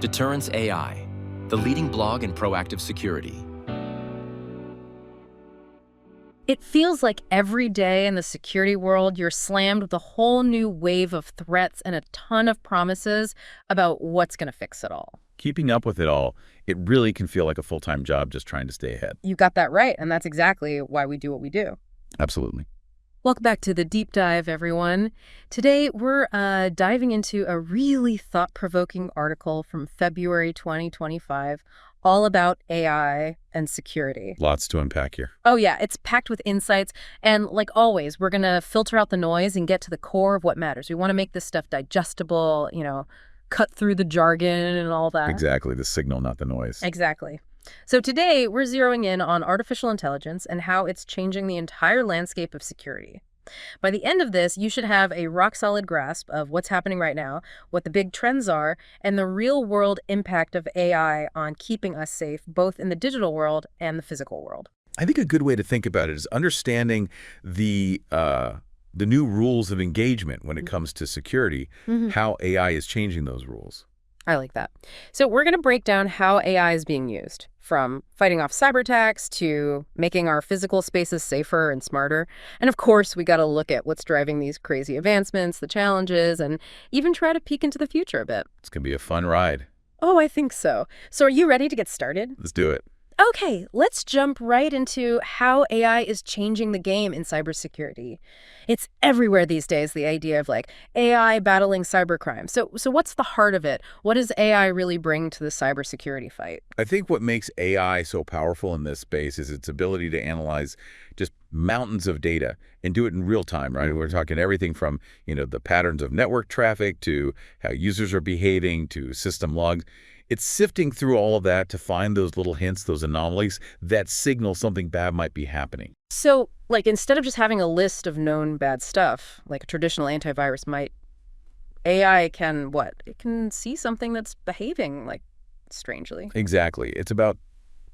Deterrence AI, the leading blog in proactive security. It feels like every day in the security world, you're slammed with a whole new wave of threats and a ton of promises about what's going to fix it all. Keeping up with it all, it really can feel like a full-time job just trying to stay ahead. You got that right, and that's exactly why we do what we do. Absolutely. Welcome back to the Deep Dive, everyone. Today, we're diving into a really thought-provoking article from February 2025, all about AI and security. Lots to unpack here. Oh, yeah, it's packed with insights. And like always, we're going to filter out the noise and get to the core of what matters. We want to make this stuff digestible, cut through the jargon and all that. Exactly, the signal, not the noise. Exactly. So today, we're zeroing in on artificial intelligence and how it's changing the entire landscape of security. By the end of this, you should have a rock-solid grasp of what's happening right now, what the big trends are, and the real-world impact of AI on keeping us safe, both in the digital world and the physical world. I think a good way to think about it is understanding the new rules of engagement when it comes to security, how AI is changing those rules. I like that. So we're going to break down how AI is being used, from fighting off cyber attacks to making our physical spaces safer and smarter. And of course, we got to look at what's driving these crazy advancements, the challenges, and even try to peek into the future a bit. It's going to be a fun ride. Oh, I think so. So are you ready to get started? Let's do it. Okay, let's jump right into how AI is changing the game in cybersecurity. It's everywhere these days, the idea of AI battling cybercrime. So what's the heart of it? What does AI really bring to the cybersecurity fight? I think what makes AI so powerful in this space is its ability to analyze just mountains of data and do it in real time, right? We're talking everything from, the patterns of network traffic to how users are behaving to system logs. It's sifting through all of that to find those little hints, those anomalies that signal something bad might be happening. So, instead of just having a list of known bad stuff, like a traditional antivirus might, AI can what? It can see something that's behaving, strangely. Exactly. It's about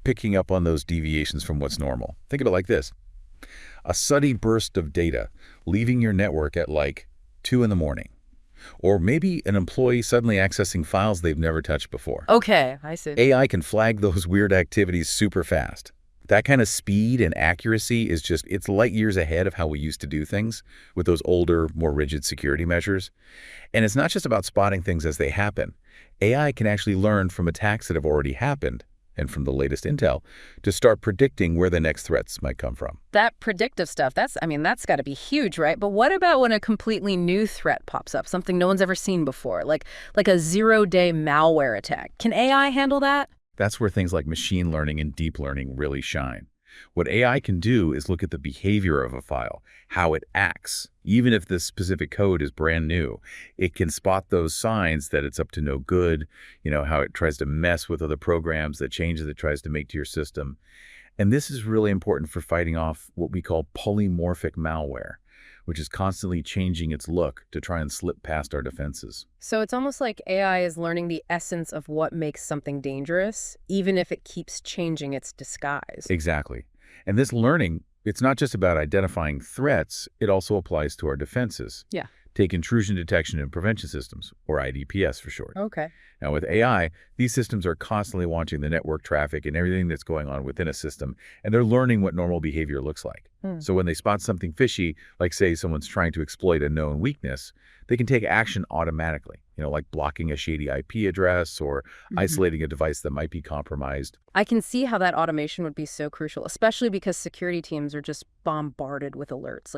picking up on those deviations from what's normal. Think of it like this. A sudden burst of data leaving your network at 2 in the morning. Or maybe an employee suddenly accessing files they've never touched before. Okay, I see. AI can flag those weird activities super fast. That kind of speed and accuracy is it's light years ahead of how we used to do things with those older, more rigid security measures. And it's not just about spotting things as they happen. AI can actually learn from attacks that have already happened and from the latest intel to start predicting where the next threats might come from. That predictive stuff, that's got to be huge, right? But what about when a completely new threat pops up, something no one's ever seen before, like a zero-day malware attack? Can AI handle that? That's where things like machine learning and deep learning really shine. What AI can do is look at the behavior of a file, how it acts. Even if the specific code is brand new, it can spot those signs that it's up to no good, how it tries to mess with other programs, the changes it tries to make to your system. And this is really important for fighting off what we call polymorphic malware, which is constantly changing its look to try and slip past our defenses. So it's almost like AI is learning the essence of what makes something dangerous, even if it keeps changing its disguise. Exactly. And this learning, it's not just about identifying threats, it also applies to our defenses. Yeah. Take intrusion detection and prevention systems, or IDPS for short. Okay. Now with AI, these systems are constantly watching the network traffic and everything that's going on within a system, and they're learning what normal behavior looks like. So when they spot something fishy, like say someone's trying to exploit a known weakness, they can take action automatically, like blocking a shady IP address or isolating a device that might be compromised. I can see how that automation would be so crucial, especially because security teams are just bombarded with alerts,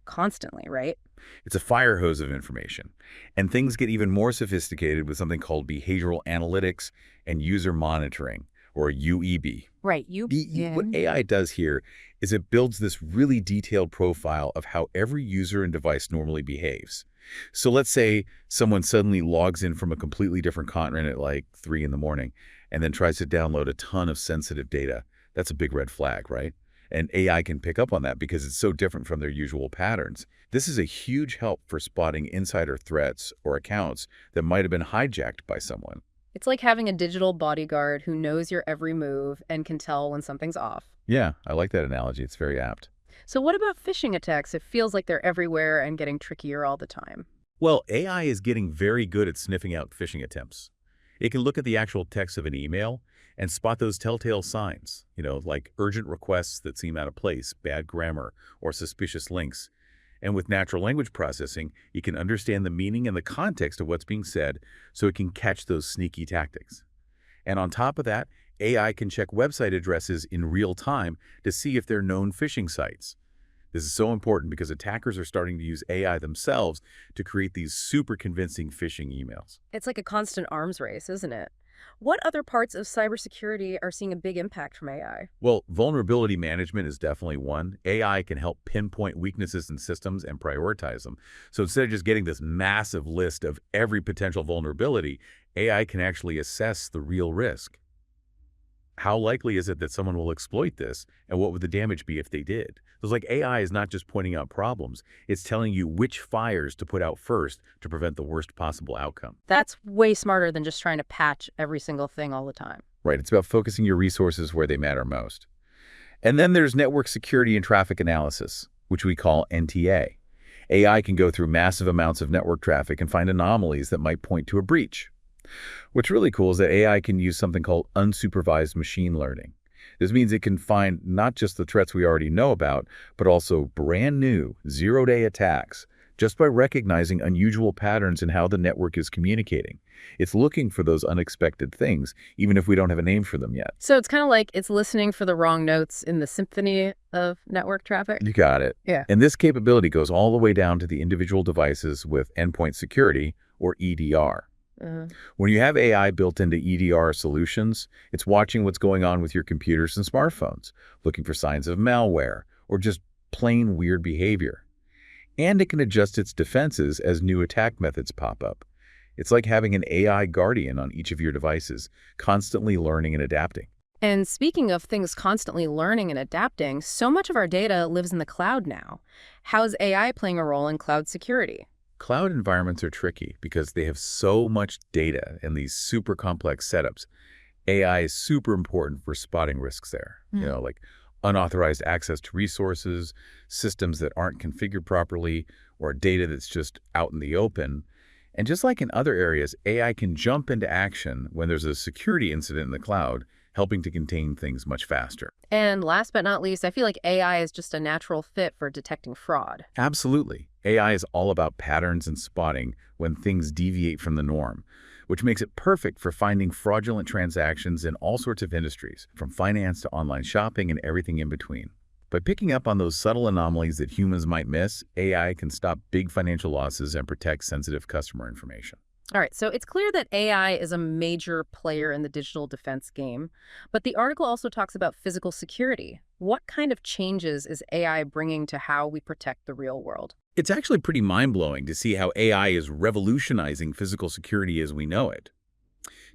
constantly, right? It's a fire hose of information. And things get even more sophisticated with something called behavioral analytics and user monitoring, or UEB. Right, What AI does here is it builds this really detailed profile of how every user and device normally behaves. So let's say someone suddenly logs in from a completely different continent at 3 in the morning and then tries to download a ton of sensitive data. That's a big red flag, right? And AI can pick up on that because it's so different from their usual patterns. This is a huge help for spotting insider threats or accounts that might have been hijacked by someone. It's like having a digital bodyguard who knows your every move and can tell when something's off. Yeah, I like that analogy. It's very apt. So what about phishing attacks? It feels like they're everywhere and getting trickier all the time. Well, AI is getting very good at sniffing out phishing attempts. It can look at the actual text of an email and spot those telltale signs, like urgent requests that seem out of place, bad grammar, or suspicious links. And with natural language processing, you can understand the meaning and the context of what's being said so it can catch those sneaky tactics. And on top of that, AI can check website addresses in real time to see if they're known phishing sites. This is so important because attackers are starting to use AI themselves to create these super convincing phishing emails. It's like a constant arms race, isn't it? What other parts of cybersecurity are seeing a big impact from AI? Well, vulnerability management is definitely one. AI can help pinpoint weaknesses in systems and prioritize them. So instead of just getting this massive list of every potential vulnerability, AI can actually assess the real risk. How likely is it that someone will exploit this, and what would the damage be if they did? So it's like AI is not just pointing out problems, it's telling you which fires to put out first to prevent the worst possible outcome. That's way smarter than just trying to patch every single thing all the time. Right, it's about focusing your resources where they matter most. And then there's network security and traffic analysis, which we call NTA. AI can go through massive amounts of network traffic and find anomalies that might point to a breach. What's really cool is that AI can use something called unsupervised machine learning. This means it can find not just the threats we already know about, but also brand new zero-day attacks just by recognizing unusual patterns in how the network is communicating. It's looking for those unexpected things, even if we don't have a name for them yet. So it's kind of like it's listening for the wrong notes in the symphony of network traffic. You got it. Yeah. And this capability goes all the way down to the individual devices with endpoint security, or EDR. When you have AI built into EDR solutions, it's watching what's going on with your computers and smartphones, looking for signs of malware or just plain weird behavior. And it can adjust its defenses as new attack methods pop up. It's like having an AI guardian on each of your devices, constantly learning and adapting. And speaking of things constantly learning and adapting, so much of our data lives in the cloud now. How's AI playing a role in cloud security? Cloud environments are tricky because they have so much data and these super complex setups. AI is super important for spotting risks there, like unauthorized access to resources, systems that aren't configured properly, or data that's just out in the open. And just like in other areas, AI can jump into action when there's a security incident in the cloud, helping to contain things much faster. And last but not least, I feel like AI is just a natural fit for detecting fraud. Absolutely. AI is all about patterns and spotting when things deviate from the norm, which makes it perfect for finding fraudulent transactions in all sorts of industries, from finance to online shopping and everything in between. By picking up on those subtle anomalies that humans might miss, AI can stop big financial losses and protect sensitive customer information. All right, so it's clear that AI is a major player in the digital defense game, but the article also talks about physical security. What kind of changes is AI bringing to how we protect the real world? It's actually pretty mind-blowing to see how AI is revolutionizing physical security as we know it.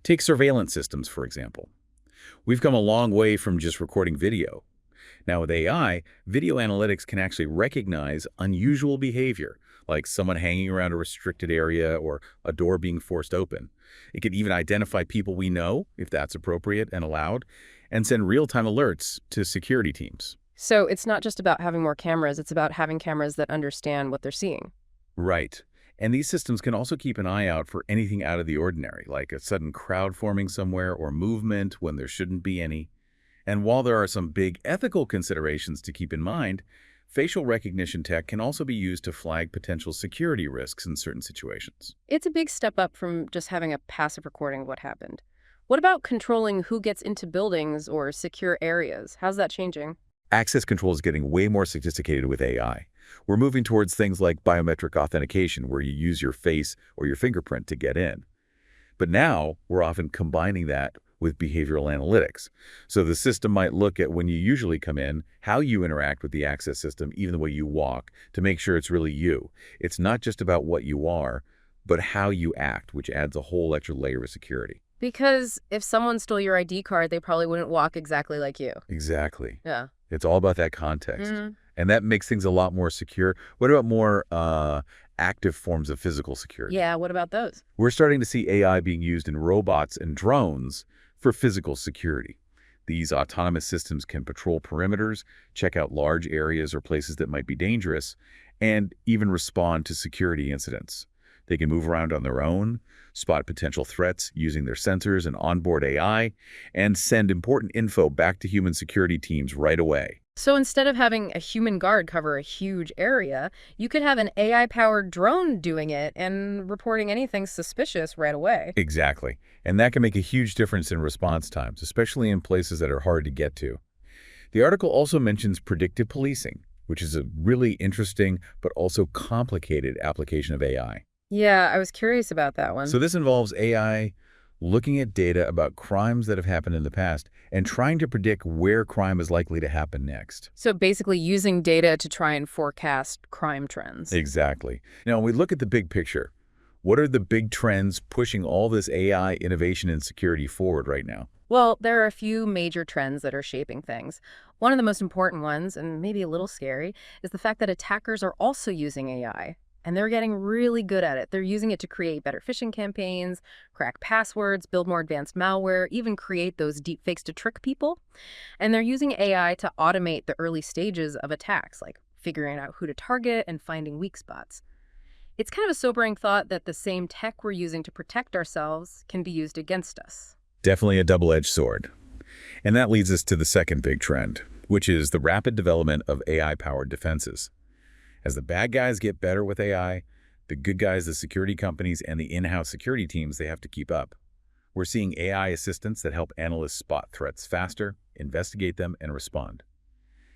Take surveillance systems, for example. We've come a long way from just recording video. Now with AI, video analytics can actually recognize unusual behavior, like someone hanging around a restricted area or a door being forced open. It can even identify people we know, if that's appropriate and allowed, and send real-time alerts to security teams. So it's not just about having more cameras, it's about having cameras that understand what they're seeing. Right. And these systems can also keep an eye out for anything out of the ordinary, like a sudden crowd forming somewhere or movement when there shouldn't be any. And while there are some big ethical considerations to keep in mind, facial recognition tech can also be used to flag potential security risks in certain situations. It's a big step up from just having a passive recording of what happened. What about controlling who gets into buildings or secure areas? How's that changing? Access control is getting way more sophisticated with AI. We're moving towards things like biometric authentication, where you use your face or your fingerprint to get in. But now, we're often combining that with behavioral analytics. So the system might look at when you usually come in, how you interact with the access system, even the way you walk, to make sure it's really you. It's not just about what you are, but how you act, which adds a whole extra layer of security. Because if someone stole your ID card, they probably wouldn't walk exactly like you. Exactly. Yeah. It's all about that context. And that makes things a lot more secure. What about more active forms of physical security? Yeah, what about those? We're starting to see AI being used in robots and drones for physical security. These autonomous systems can patrol perimeters, check out large areas or places that might be dangerous, and even respond to security incidents. They can move around on their own, spot potential threats using their sensors and onboard AI, and send important info back to human security teams right away. So instead of having a human guard cover a huge area, you could have an AI-powered drone doing it and reporting anything suspicious right away. Exactly. And that can make a huge difference in response times, especially in places that are hard to get to. The article also mentions predictive policing, which is a really interesting but also complicated application of AI. Yeah, I was curious about that one. So this involves AI looking at data about crimes that have happened in the past and trying to predict where crime is likely to happen next. So basically using data to try and forecast crime trends. Exactly. Now, when we look at the big picture, what are the big trends pushing all this AI innovation and security forward right now? Well, there are a few major trends that are shaping things. One of the most important ones, and maybe a little scary, is the fact that attackers are also using AI. And they're getting really good at it. They're using it to create better phishing campaigns, crack passwords, build more advanced malware, even create those deepfakes to trick people. And they're using AI to automate the early stages of attacks, like figuring out who to target and finding weak spots. It's kind of a sobering thought that the same tech we're using to protect ourselves can be used against us. Definitely a double-edged sword. And that leads us to the second big trend, which is the rapid development of AI-powered defenses. As the bad guys get better with AI, the good guys, the security companies, and the in-house security teams, they have to keep up. We're seeing AI assistants that help analysts spot threats faster, investigate them, and respond.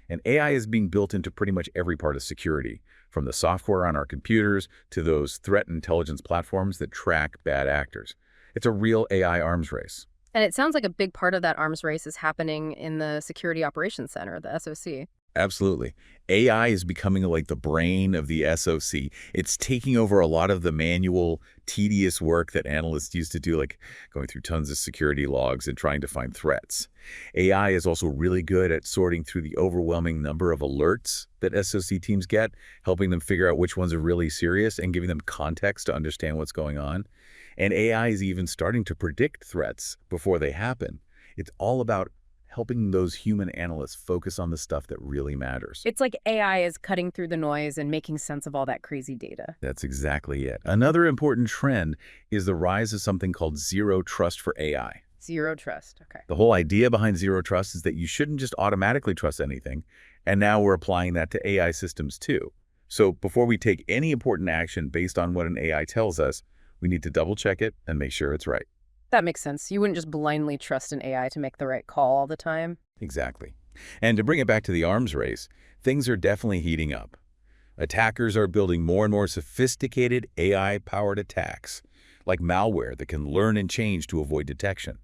And AI is being built into pretty much every part of security, from the software on our computers to those threat intelligence platforms that track bad actors. It's a real AI arms race. And it sounds like a big part of that arms race is happening in the Security Operations Center, the SOC. Absolutely. AI is becoming like the brain of the SOC. It's taking over a lot of the manual, tedious work that analysts used to do, like going through tons of security logs and trying to find threats. AI is also really good at sorting through the overwhelming number of alerts that SOC teams get, helping them figure out which ones are really serious and giving them context to understand what's going on. And AI is even starting to predict threats before they happen. It's all about helping those human analysts focus on the stuff that really matters. It's like AI is cutting through the noise and making sense of all that crazy data. That's exactly it. Another important trend is the rise of something called zero trust for AI. Zero trust. Okay. The whole idea behind zero trust is that you shouldn't just automatically trust anything, and now we're applying that to AI systems too. So before we take any important action based on what an AI tells us, we need to double check it and make sure it's right. That makes sense. You wouldn't just blindly trust an AI to make the right call all the time. Exactly. And to bring it back to the arms race, things are definitely heating up. Attackers are building more and more sophisticated AI-powered attacks, like malware that can learn and change to avoid detection.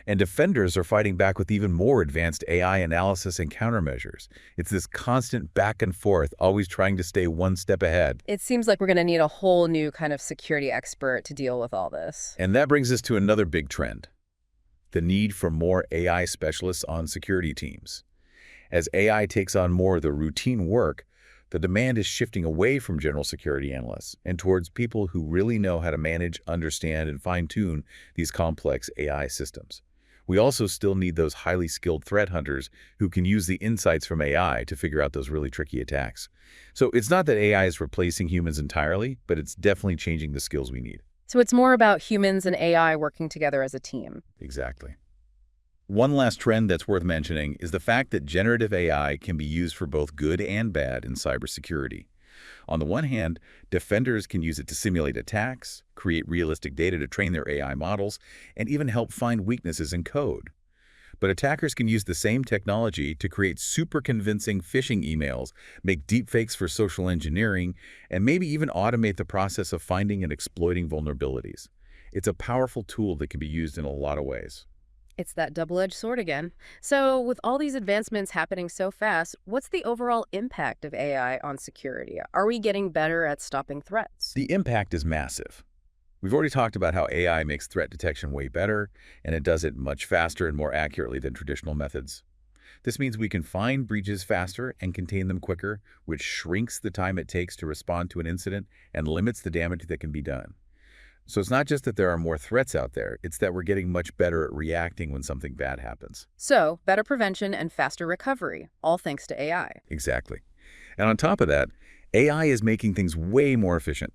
And defenders are fighting back with even more advanced AI analysis and countermeasures. It's this constant back and forth, always trying to stay one step ahead. It seems like we're going to need a whole new kind of security expert to deal with all this. And that brings us to another big trend, the need for more AI specialists on security teams. As AI takes on more of the routine work, the demand is shifting away from general security analysts and towards people who really know how to manage, understand, and fine-tune these complex AI systems. We also still need those highly skilled threat hunters who can use the insights from AI to figure out those really tricky attacks. So it's not that AI is replacing humans entirely, but it's definitely changing the skills we need. So it's more about humans and AI working together as a team. Exactly. One last trend that's worth mentioning is the fact that generative AI can be used for both good and bad in cybersecurity. On the one hand, defenders can use it to simulate attacks, create realistic data to train their AI models, and even help find weaknesses in code. But attackers can use the same technology to create super convincing phishing emails, make deepfakes for social engineering, and maybe even automate the process of finding and exploiting vulnerabilities. It's a powerful tool that can be used in a lot of ways. It's that double-edged sword again. So with all these advancements happening so fast, what's the overall impact of AI on security? Are we getting better at stopping threats? The impact is massive. We've already talked about how AI makes threat detection way better, and it does it much faster and more accurately than traditional methods. This means we can find breaches faster and contain them quicker, which shrinks the time it takes to respond to an incident and limits the damage that can be done. So it's not just that there are more threats out there, it's that we're getting much better at reacting when something bad happens. So better prevention and faster recovery, all thanks to AI. Exactly. And on top of that, AI is making things way more efficient.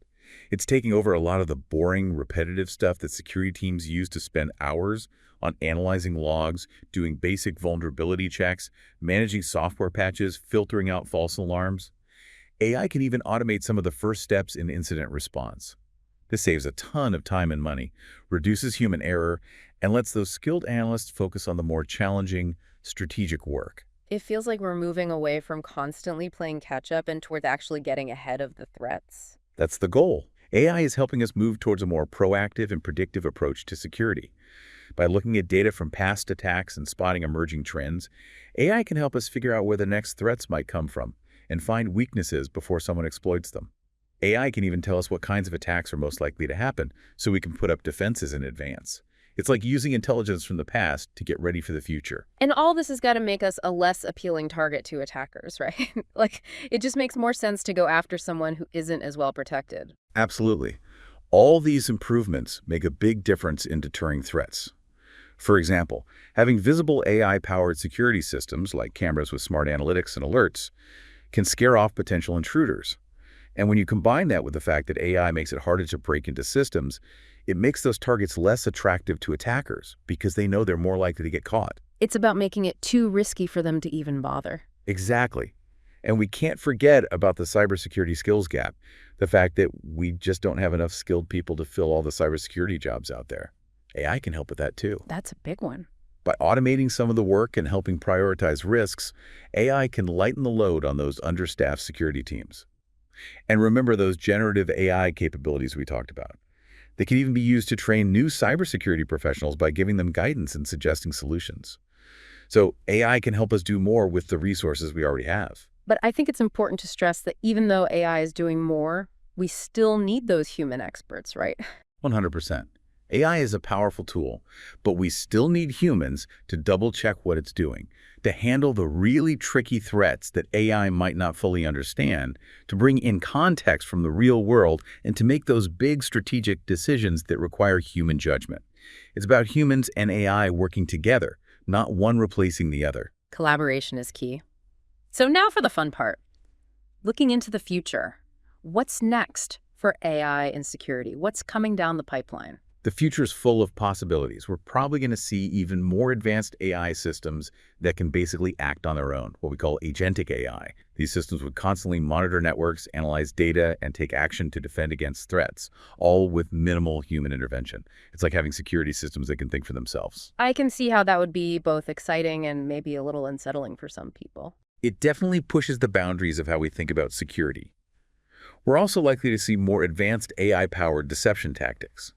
It's taking over a lot of the boring, repetitive stuff that security teams use to spend hours on analyzing logs, doing basic vulnerability checks, managing software patches, filtering out false alarms. AI can even automate some of the first steps in incident response. This saves a ton of time and money, reduces human error, and lets those skilled analysts focus on the more challenging, strategic work. It feels like we're moving away from constantly playing catch up and towards actually getting ahead of the threats. That's the goal. AI is helping us move towards a more proactive and predictive approach to security. By looking at data from past attacks and spotting emerging trends, AI can help us figure out where the next threats might come from and find weaknesses before someone exploits them. AI can even tell us what kinds of attacks are most likely to happen, so we can put up defenses in advance. It's like using intelligence from the past to get ready for the future. And all this has got to make us a less appealing target to attackers, right? Like, it just makes more sense to go after someone who isn't as well protected. Absolutely. All these improvements make a big difference in deterring threats. For example, having visible AI-powered security systems like cameras with smart analytics and alerts can scare off potential intruders. And when you combine that with the fact that AI makes it harder to break into systems, it makes those targets less attractive to attackers because they know they're more likely to get caught. It's about making it too risky for them to even bother. Exactly. And we can't forget about the cybersecurity skills gap, the fact that we just don't have enough skilled people to fill all the cybersecurity jobs out there. AI can help with that too. That's a big one. By automating some of the work and helping prioritize risks, AI can lighten the load on those understaffed security teams. And remember those generative AI capabilities we talked about. They can even be used to train new cybersecurity professionals by giving them guidance and suggesting solutions. So AI can help us do more with the resources we already have. But I think it's important to stress that even though AI is doing more, we still need those human experts, right? 100%. AI is a powerful tool, but we still need humans to double-check what it's doing, to handle the really tricky threats that AI might not fully understand, to bring in context from the real world, and to make those big strategic decisions that require human judgment. It's about humans and AI working together, not one replacing the other. Collaboration is key. So now for the fun part. Looking into the future, what's next for AI and security? What's coming down the pipeline? The future is full of possibilities. We're probably going to see even more advanced AI systems that can basically act on their own, what we call agentic AI. These systems would constantly monitor networks, analyze data, and take action to defend against threats, all with minimal human intervention. It's like having security systems that can think for themselves. I can see how that would be both exciting and maybe a little unsettling for some people. It definitely pushes the boundaries of how we think about security. We're also likely to see more advanced AI-powered deception tactics.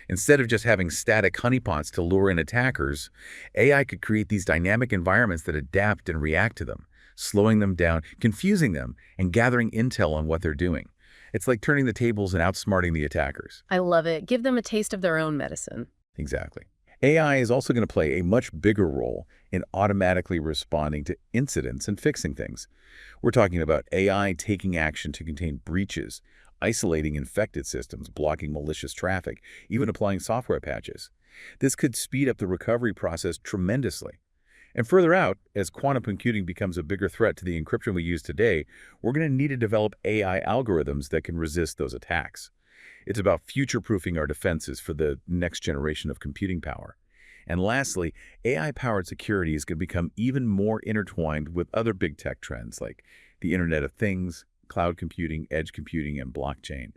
Instead of just having static honeypots to lure in attackers, AI could create these dynamic environments that adapt and react to them, slowing them down, confusing them, and gathering intel on what they're doing. It's like turning the tables and outsmarting the attackers. I love it. Give them a taste of their own medicine. Exactly. AI is also going to play a much bigger role in automatically responding to incidents and fixing things. We're talking about AI taking action to contain breaches, isolating infected systems, blocking malicious traffic, even applying software patches. This could speed up the recovery process tremendously. And further out, as quantum computing becomes a bigger threat to the encryption we use today, we're going to need to develop AI algorithms that can resist those attacks. It's about future-proofing our defenses for the next generation of computing power. And lastly, AI-powered security is going to become even more intertwined with other big tech trends like the Internet of Things, cloud computing, edge computing, and blockchain.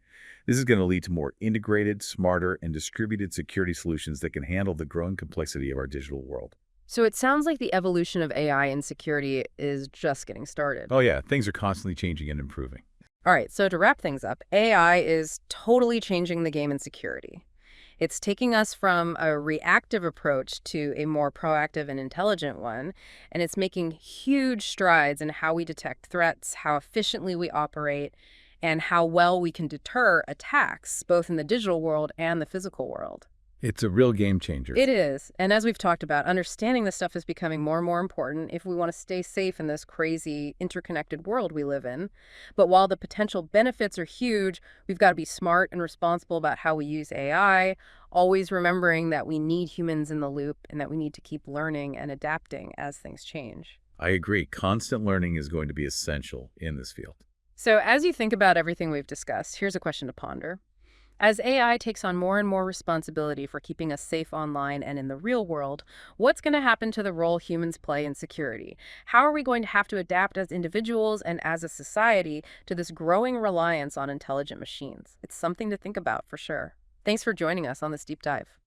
This is going to lead to more integrated, smarter, and distributed security solutions that can handle the growing complexity of our digital world. So it sounds like the evolution of AI and security is just getting started. Oh yeah, things are constantly changing and improving. All right, so to wrap things up, AI is totally changing the game in security. It's taking us from a reactive approach to a more proactive and intelligent one, and it's making huge strides in how we detect threats, how efficiently we operate, and how well we can deter attacks, both in the digital world and the physical world. It's a real game changer. It is. And as we've talked about, understanding this stuff is becoming more and more important if we want to stay safe in this crazy, interconnected world we live in. But while the potential benefits are huge, we've got to be smart and responsible about how we use AI, always remembering that we need humans in the loop and that we need to keep learning and adapting as things change. I agree. Constant learning is going to be essential in this field. So as you think about everything we've discussed, here's a question to ponder. As AI takes on more and more responsibility for keeping us safe online and in the real world, what's going to happen to the role humans play in security? How are we going to have to adapt as individuals and as a society to this growing reliance on intelligent machines? It's something to think about for sure. Thanks for joining us on this deep dive.